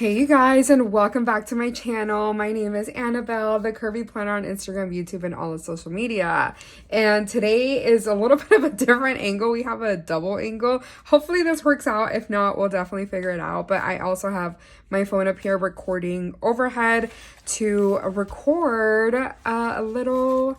Hey you guys, and welcome back to my channel. My name is Annabelle, the Curvy Planner on Instagram, YouTube, and all of social media. And today is a little bit of a different angle. We have a double angle. Hopefully this works out. If not, we'll definitely figure it out. But I also have my phone up here recording overhead to record a little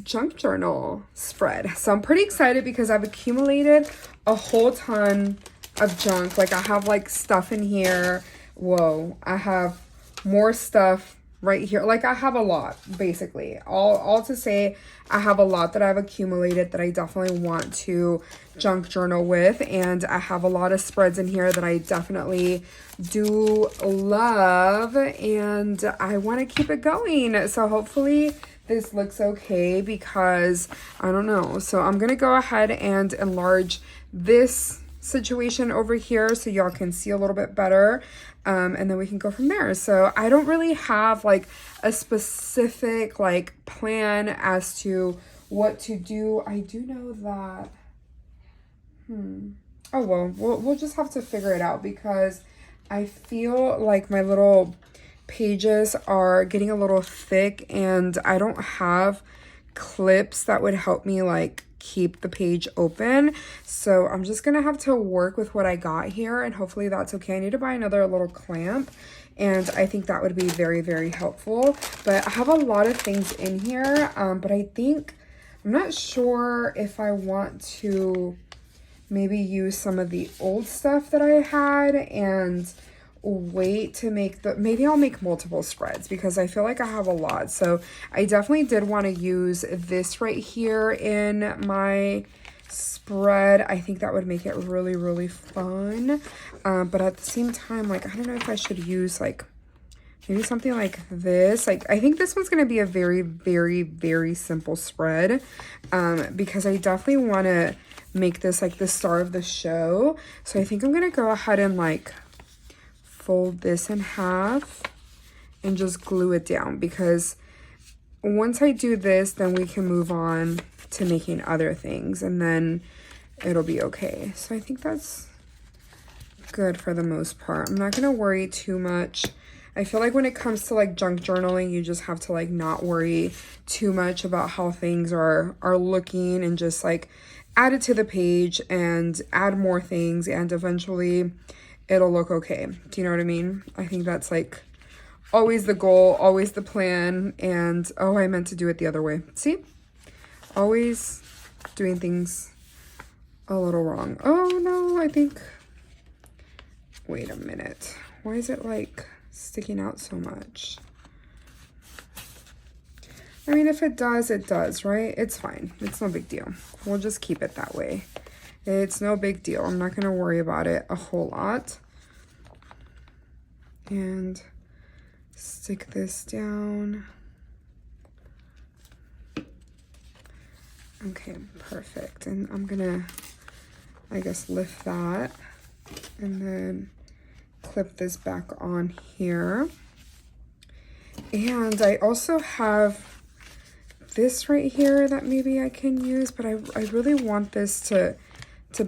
junk journal spread. So I'm pretty excited because I've accumulated a whole ton of junk. Like I have like stuff in here. Whoa, I have more stuff right here. Like I have a lot, basically. All to say, I have a lot that I've accumulated that I definitely want to junk journal with. And I have a lot of spreads in here that I definitely do love. And I want to keep it going. So hopefully this looks okay because I don't know. So I'm going to go ahead and enlarge this situation over here so y'all can see a little bit better, and then we can go from there. So I don't really have like a specific like plan as to what to do. I do know that oh well, we'll just have to figure it out because I feel like my little pages are getting a little thick and I don't have clips that would help me like keep the page open. So I'm just gonna have to work with what I got here and hopefully that's okay. I need to buy another little clamp and I think that would be very, very helpful. But I have a lot of things in here, but I think, I'm not sure if I want to maybe use some of the old stuff that I had and wait to make the, maybe I'll make multiple spreads because I feel like I have a lot. So I definitely did want to use this right here in my spread. I think that would make it really, really fun. But at the same time, like, I don't know if I should use like maybe something like this. Like, I think this one's going to be a very, very, very simple spread, because I definitely want to make this like the star of the show. So I think I'm going to go ahead and like fold this in half and just glue it down, because once I do this, then we can move on to making other things and then it'll be okay. So I think that's good for the most part. I'm not going to worry too much. I feel like when it comes to like junk journaling, you just have to like not worry too much about how things are looking and just like add it to the page and add more things and eventually it'll look okay. Do you know what I mean? I think that's like always the goal, always the plan. And oh, I meant to do it the other way. See? Always doing things a little wrong. Oh no, I think, wait a minute. Why is it like sticking out so much? I mean, if it does, it does, right? It's fine. It's no big deal. We'll just keep it that way. It's no big deal. I'm not going to worry about it a whole lot. And stick this down. Okay, perfect. And I'm going to, I guess, lift that and then clip this back on here. And I also have this right here that maybe I can use, but I really want this to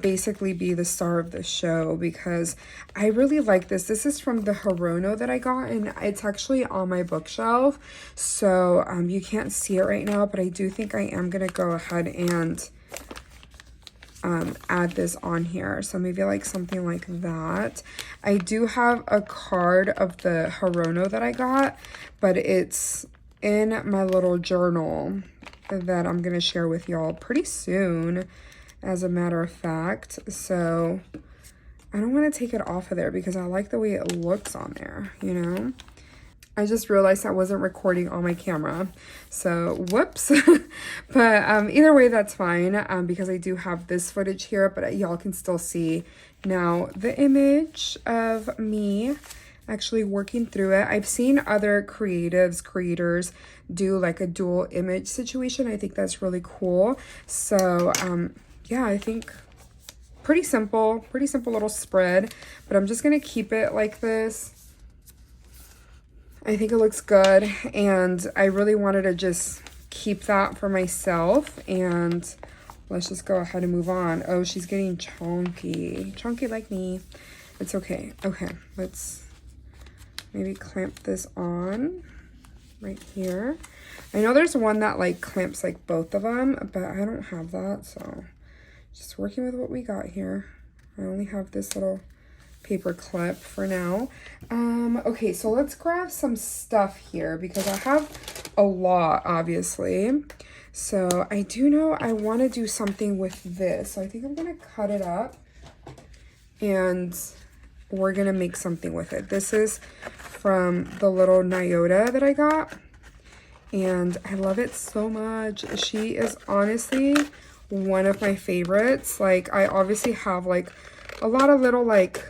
basically be the star of the show because I really like this. This is from the Hirono that I got and it's actually on my bookshelf. So you can't see it right now, but I do think I am going to go ahead and add this on here. So maybe like something like that. I do have a card of the Hirono that I got, but it's in my little journal that I'm going to share with y'all pretty soon, as a matter of fact. So I don't want to take it off of there because I like the way it looks on there, you know? I just realized I wasn't recording on my camera, so whoops. But either way, that's fine, because I do have this footage here, but y'all can still see now the image of me actually working through it. I've seen other creators do like a dual image situation. I think that's really cool. So yeah, I think pretty simple little spread, but I'm just gonna keep it like this. I think it looks good and I really wanted to just keep that for myself. And let's just go ahead and move on. Oh, she's getting chunky like me. It's okay. Okay, let's maybe clamp this on right here. I know there's one that like clamps like both of them, but I don't have that, so just working with what we got here. I only have this little paper clip for now. Okay, so let's grab some stuff here because I have a lot, obviously. So I do know I want to do something with this. So I think I'm going to cut it up and we're going to make something with it. This is from the little Nyota that I got. And I love it so much. She is honestly one of my favorites. Like, I obviously have like a lot of little like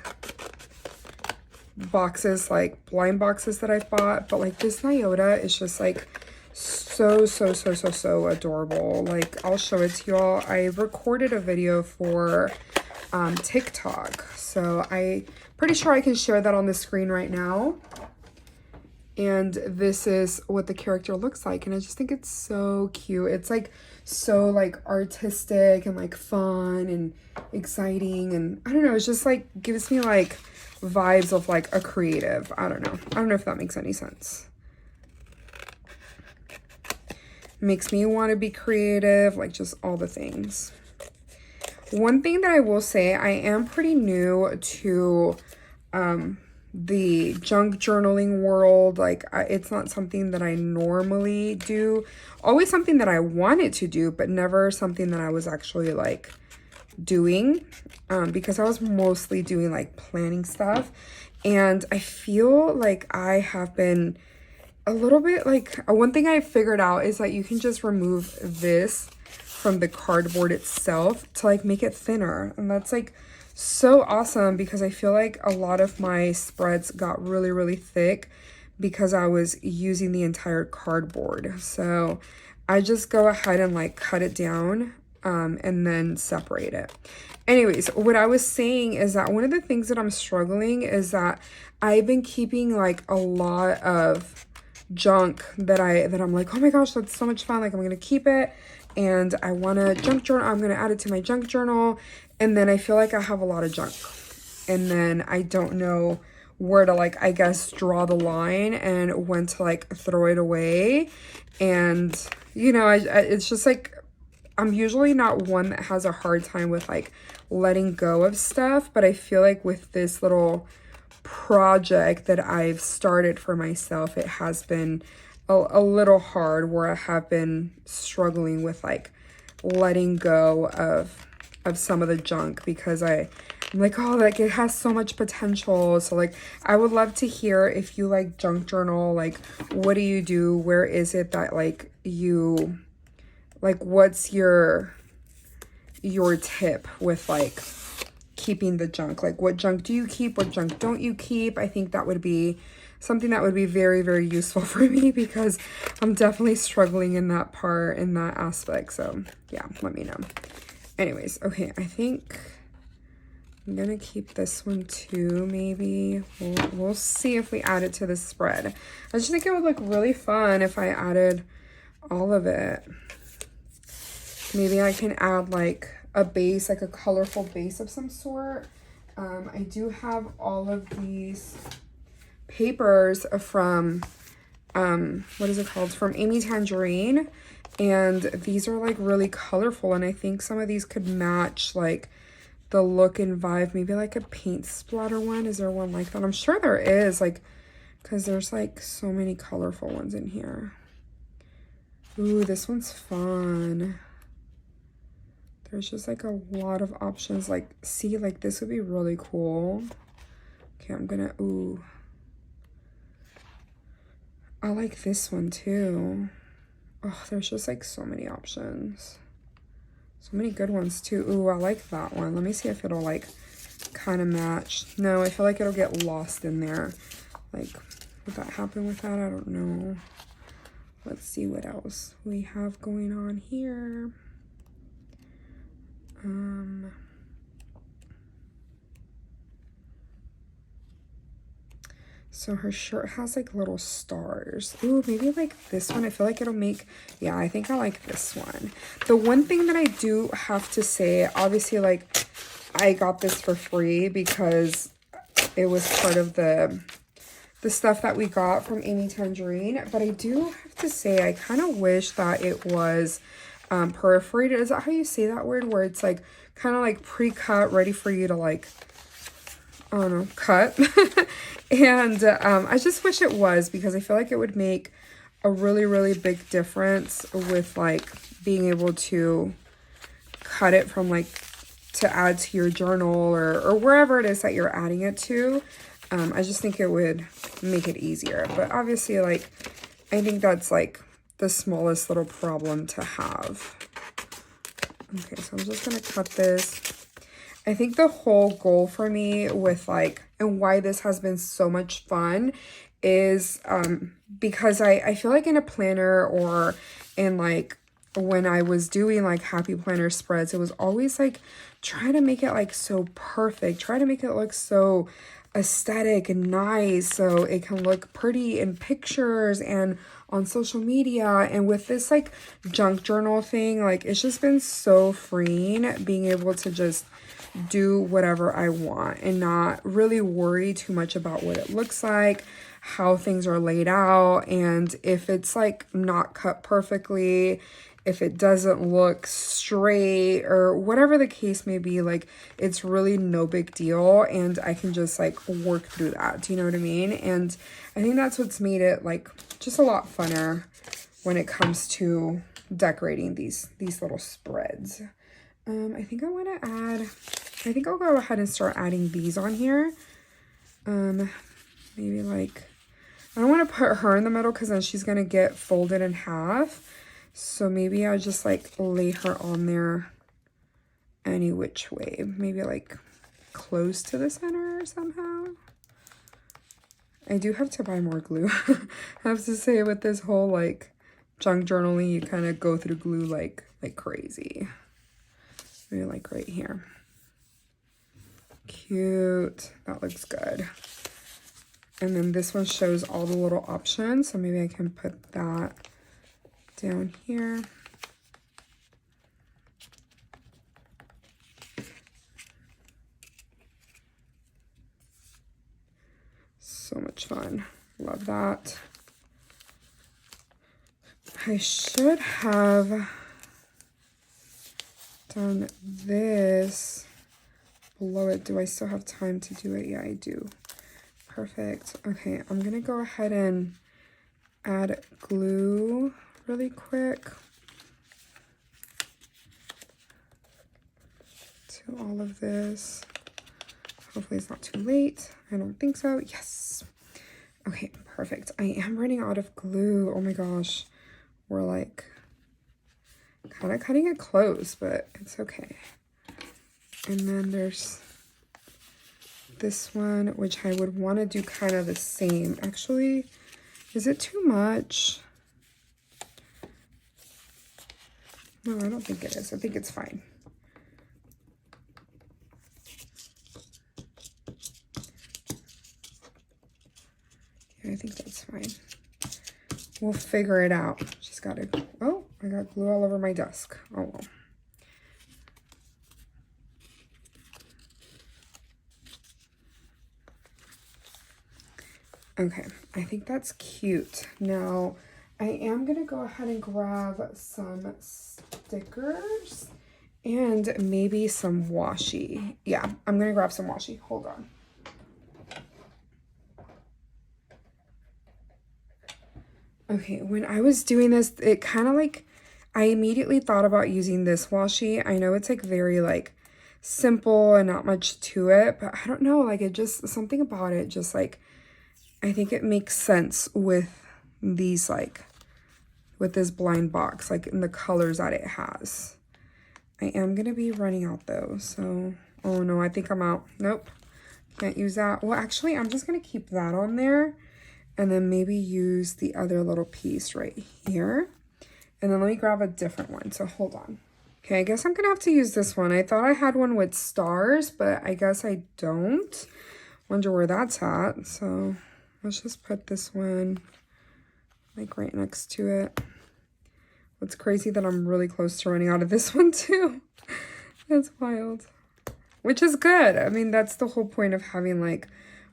boxes, like blind boxes that I've bought, but like this Nyota is just like so adorable. Like, I'll show it to y'all. I recorded a video for TikTok, so I pretty sure I can share that on the screen right now. And this is what the character looks like, and I just think it's so cute. It's like so like artistic and like fun and exciting, and I don't know, it's just like gives me like vibes of like a creative. I don't know if that makes any sense. Makes me want to be creative, like just all the things. One thing that I will say, I am pretty new to the junk journaling world. Like, it's not something that I normally do. Always something that I wanted to do, but never something that I was actually like doing, because I was mostly doing like planning stuff. And I feel like I have been a little bit like, one thing I figured out is that you can just remove this from the cardboard itself to like make it thinner, and that's like so awesome because I feel like a lot of my spreads got really thick because I was using the entire cardboard. So I just go ahead and like cut it down and then separate it. Anyways, what I was saying is that one of the things that I'm struggling is that I've been keeping like a lot of junk that I'm like, oh my gosh, that's so much fun, like I'm gonna keep it and I want to junk journal, I'm gonna add it to my junk journal, and then I feel like I have a lot of junk and then I don't know where to like, I guess, draw the line and when to like throw it away. And you know, it's just like, I'm usually not one that has a hard time with like letting go of stuff, but I feel like with this little project that I've started for myself, it has been a little hard, where I have been struggling with like letting go of some of the junk because I'm like, oh, like it has so much potential. So like I would love to hear if you like junk journal, like what do you do? Where is it that like you like, what's your tip with like keeping the junk? Like, what junk do you keep? What junk don't you keep? I think that would be something that would be very useful for me because I'm definitely struggling in that part, in that aspect. So yeah, let me know. Anyways, okay, I think I'm gonna keep this one too, maybe. We'll see if we add it to the spread. I just think it would look really fun if I added all of it. Maybe I can add like a base, like a colorful base of some sort. I do have all of these papers from, what is it called? From Amy Tangerine. And these are like really colorful. And I think some of these could match like the look and vibe. Maybe like a paint splatter one. Is there one like that? I'm sure there is, like, because there's like so many colorful ones in here. Ooh, this one's fun. There's just like a lot of options. Like, see, like this would be really cool. Okay, I'm gonna, ooh. I like this one too. Oh, there's just like so many options. So many good ones too. Ooh, I like that one. Let me see if it'll like kind of match. No, I feel like it'll get lost in there. Like, would that happen with that? I don't know. Let's see what else we have going on here. So her shirt has like little stars. Ooh, maybe like this one. I feel like it'll make, yeah, I think I like this one. The one thing that I do have to say, obviously, like I got this for free because it was part of the the stuff that we got from Amy Tangerine. But I do have to say, I kind of wish that it was perforated. Is that how you say that word? Where it's like kind of like pre-cut, ready for you to like, I don't know, cut. And I just wish it was, because I feel like it would make a really, really big difference with like being able to cut it from like to add to your journal or wherever it is that you're adding it to. I just think it would make it easier. But obviously, like, I think that's like the smallest little problem to have. Okay, so I'm just gonna cut this. I think the whole goal for me with like, and why this has been so much fun is because I feel like in a planner or in like when I was doing like happy planner spreads, it was always like try to make it like so perfect, try to make it look so aesthetic and nice so it can look pretty in pictures and on social media. And with this like junk journal thing, like it's just been so freeing being able to just do whatever I want and not really worry too much about what it looks like, how things are laid out, and if it's like not cut perfectly, if it doesn't look straight or whatever the case may be, like it's really no big deal and I can just like work through that. Do you know what I mean? And I think that's what's made it like just a lot funner when it comes to decorating these little spreads. I think I want to add, I think I'll go ahead and start adding these on here. Maybe like, I don't want to put her in the middle because then she's going to get folded in half. So maybe I'll just like lay her on there any which way. Maybe like close to the center somehow. I do have to buy more glue. I have to say, with this whole like junk journaling, you kind of go through glue like crazy. Maybe like right here. Cute. That looks good. And then this one shows all the little options. So maybe I can put that down here. So much fun. Love that. I should have done this below it. Do I still have time to do it? Yeah, I do. Perfect. Okay, I'm gonna go ahead and add glue really quick to all of this. Hopefully it's not too late. I don't think so. Yes. Okay, perfect. I am running out of glue. Oh my gosh. We're like kind of cutting it close, but it's okay. And then there's this one, which I would want to do kind of the same. Actually, is it too much? No, I don't think it is. I think it's fine. Yeah, I think that's fine. We'll figure it out. Just gotta, oh, I got glue all over my desk. Oh well. Okay, I think that's cute. Now, I am gonna go ahead and grab some stickers and maybe some washi. Yeah, I'm gonna grab some washi. Hold on. Okay, when I was doing this, it kind of like, I immediately thought about using this washi. I know it's like very like simple and not much to it, but I don't know, like it just, something about it just like, I think it makes sense with these like, with this blind box, like in the colors that it has. I am going to be running out though, so, oh no, I think I'm out. Nope, can't use that. Well, actually, I'm just going to keep that on there. And then maybe use the other little piece right here. And then let me grab a different one. So hold on. Okay, I guess I'm gonna have to use this one. I thought I had one with stars, but I guess I don't. Wonder where that's at. So let's just put this one like right next to it. What's crazy that I'm really close to running out of this one too. That's wild. Which is good. I mean, that's the whole point of having like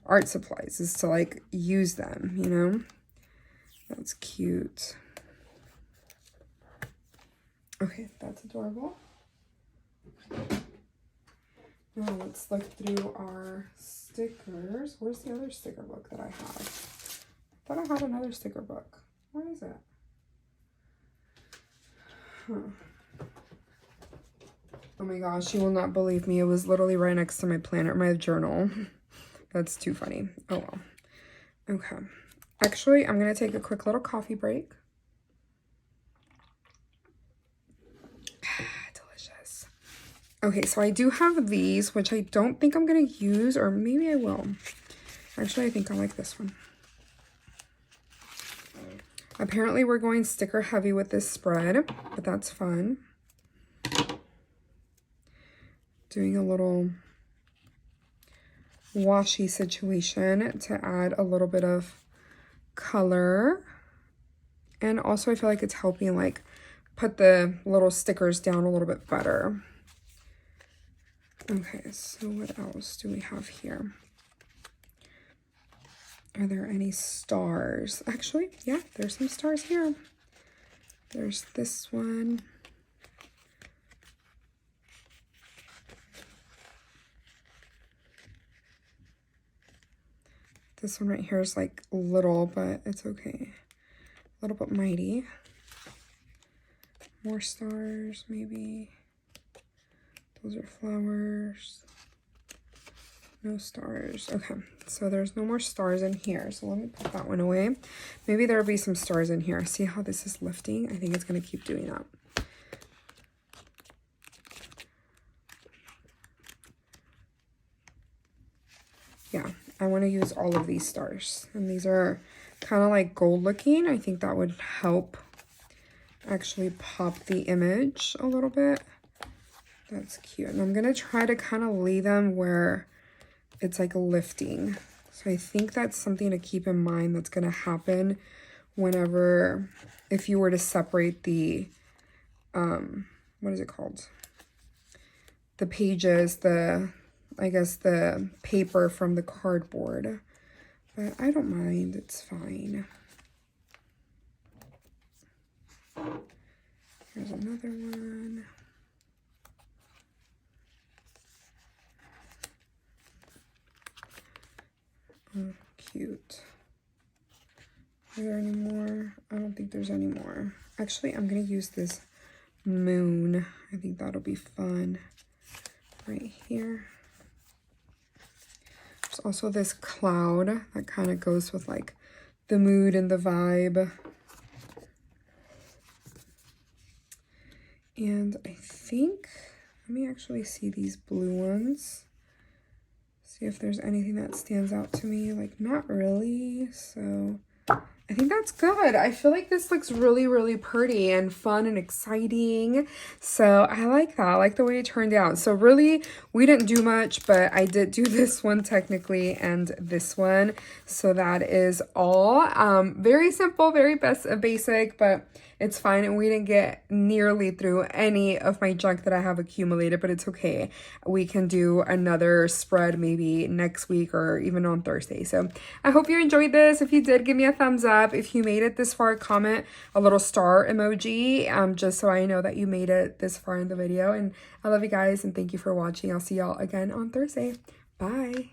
art supplies, is to like use them, you know? That's cute. Okay, that's adorable. Now let's look through our stickers. Where's the other sticker book that I have? I thought I had another sticker book. Where is it? Huh. Oh my gosh, you will not believe me. It was literally right next to my planner, my journal. That's too funny. Oh well. Okay. Actually, I'm going to take a quick little coffee break. Delicious. Okay, so I do have these, which I don't think I'm going to use, or maybe I will. Actually, I think I like this one. Apparently, we're going sticker heavy with this spread, but that's fun. Doing a little washi situation to add a little bit of color. And also, I feel like it's helping, like, put the little stickers down a little bit better. Okay, so what else do we have here? Are there any stars? Actually, yeah, there's some stars here. There's this one. This one right here is like little, but it's okay. A little bit mighty. More stars, maybe. Those are flowers. No stars. Okay, so there's no more stars in here. So let me put that one away. Maybe there'll be some stars in here. See how this is lifting? I think it's going to keep doing that. Yeah, I want to use all of these stars. And these are kind of like gold looking. I think that would help actually pop the image a little bit. That's cute. And I'm going to try to kind of lay them where it's like lifting. So I think that's something to keep in mind that's going to happen whenever, if you were to separate the, what is it called? The pages, I guess the paper from the cardboard. But I don't mind, it's fine. Here's another one. Oh, cute. Are there any more? I don't think there's any more. Actually, I'm going to use this moon. I think that'll be fun. Right here. There's also this cloud that kind of goes with like the mood and the vibe. And I think, let me actually see these blue ones. See if there's anything that stands out to me. Like, not really. So I think that's good. I feel like this looks really, really pretty and fun and exciting. So I like that. I like the way it turned out. So really, we didn't do much, but I did do this one technically and this one. So that is all. Very simple, very basic, but it's fine. And we didn't get nearly through any of my junk that I have accumulated, but it's okay. We can do another spread maybe next week or even on Thursday. So I hope you enjoyed this. If you did, give me a thumbs up. If you made it this far, comment a little star emoji, just so I know that you made it this far in the video. And I love you guys and thank you for watching. I'll see y'all again on Thursday. Bye.